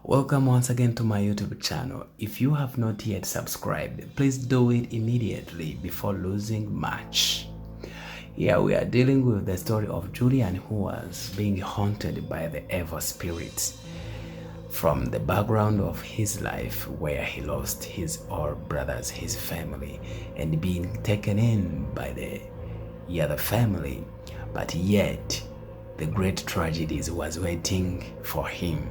Welcome once again to my YouTube channel. If you have not yet subscribed, please do it immediately before losing much. Here we are dealing with the story of Julian, who was being haunted by the evil spirits from the background of his life, where he lost his older brothers, his family, and being taken in by the other family. But yet the great tragedies was waiting for him.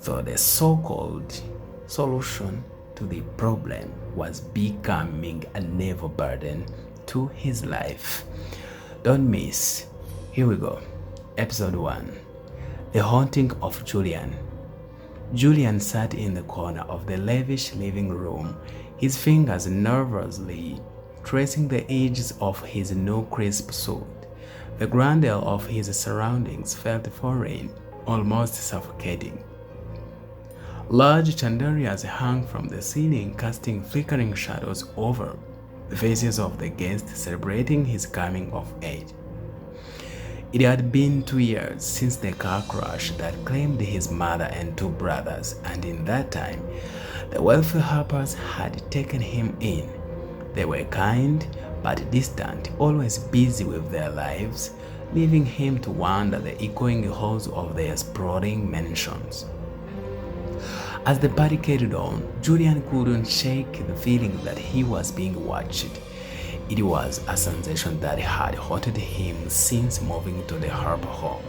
So the so-called solution to the problem was becoming a never burden to his life. Don't miss. Here we go. Episode 1. The Haunting of Julian. Julian sat in the corner of the lavish living room, his fingers nervously tracing the edges of his new crisp suit. The grandeur of his surroundings felt foreign, almost suffocating. Large chandeliers hung from the ceiling, casting flickering shadows over the faces of the guests celebrating his coming of age. It had been 2 years since the car crash that claimed his mother and 2 brothers, and in that time, the wealthy Harpers had taken him in. They were kind but distant, always busy with their lives, leaving him to wander the echoing halls of their sprawling mansions. As the party carried on, Julian couldn't shake the feeling that he was being watched. It was a sensation that had haunted him since moving to the Harper home.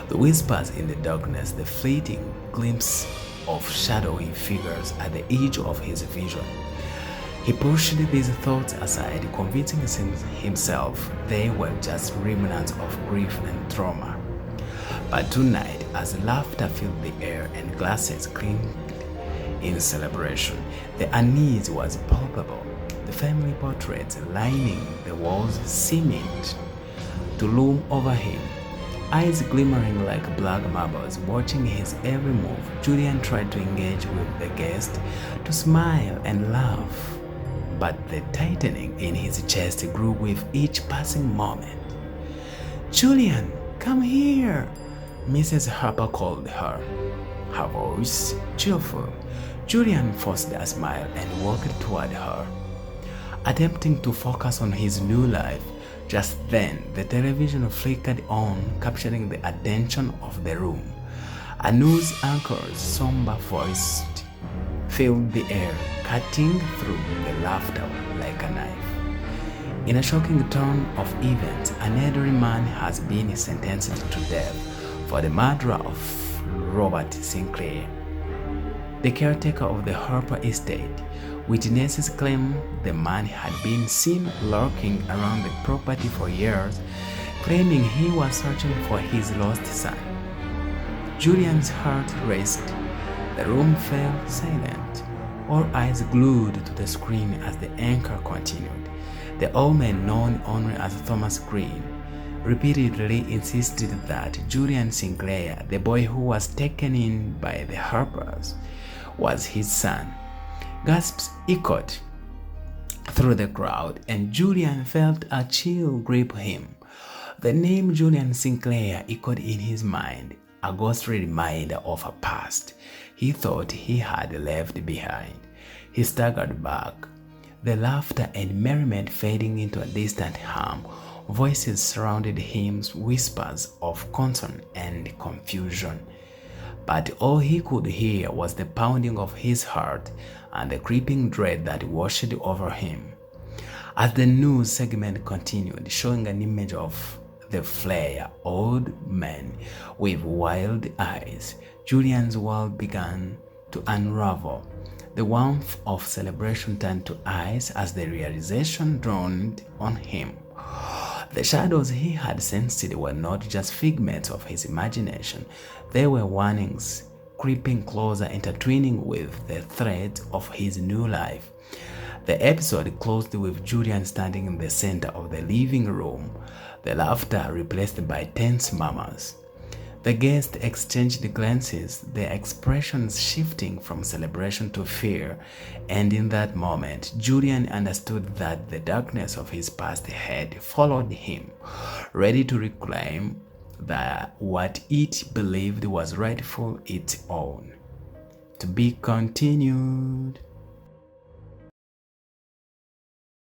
The whispers in the darkness, the fleeting glimpse of shadowy figures at the edge of his vision. He pushed these thoughts aside, convincing himself they were just remnants of grief and trauma. But tonight, as laughter filled the air and glasses clinked in celebration, the unease was palpable. The family portraits lining the walls seemed to loom over him, eyes glimmering like black marbles, watching his every move. Julian tried to engage with the guest, to smile and laugh, but the tightening in his chest grew with each passing moment. "Julian, come here!" Mrs. Harper called her, her voice cheerful. Julian forced a smile and walked toward her, attempting to focus on his new life. Just then, the television flickered on, capturing the attention of the room. A news anchor's somber voice filled the air, cutting through the laughter like a knife. In a shocking turn of events, an elderly man has been sentenced to death for the murder of Robert Sinclair, the caretaker of the Harper estate. Witnesses claim the man had been seen lurking around the property for years, claiming he was searching for his lost son. Julian's heart raced. The room fell silent, all eyes glued to the screen as the anchor continued. The old man, known only as Thomas Green, repeatedly insisted that Julian Sinclair, the boy who was taken in by the Harpers, was his son. Gasps echoed through the crowd, and Julian felt a chill grip him. The name Julian Sinclair echoed in his mind, a ghostly reminder of a past he thought he had left behind. He staggered back, the laughter and merriment fading into a distant hum. Voices surrounded him, whispers of concern and confusion. But all he could hear was the pounding of his heart and the creeping dread that washed over him. As the news segment continued, showing an image of the flare old man with wild eyes, Julian's world began to unravel. The warmth of celebration turned to ice as the realization dawned on him. The shadows he had sensed were not just figments of his imagination. They were warnings, creeping closer, intertwining with the threads of his new life. The episode closed with Julian standing in the center of the living room, the laughter replaced by tense murmurs. The guests exchanged glances, their expressions shifting from celebration to fear, and in that moment, Julian understood that the darkness of his past had followed him, ready to reclaim what it believed was rightful its own. To be continued.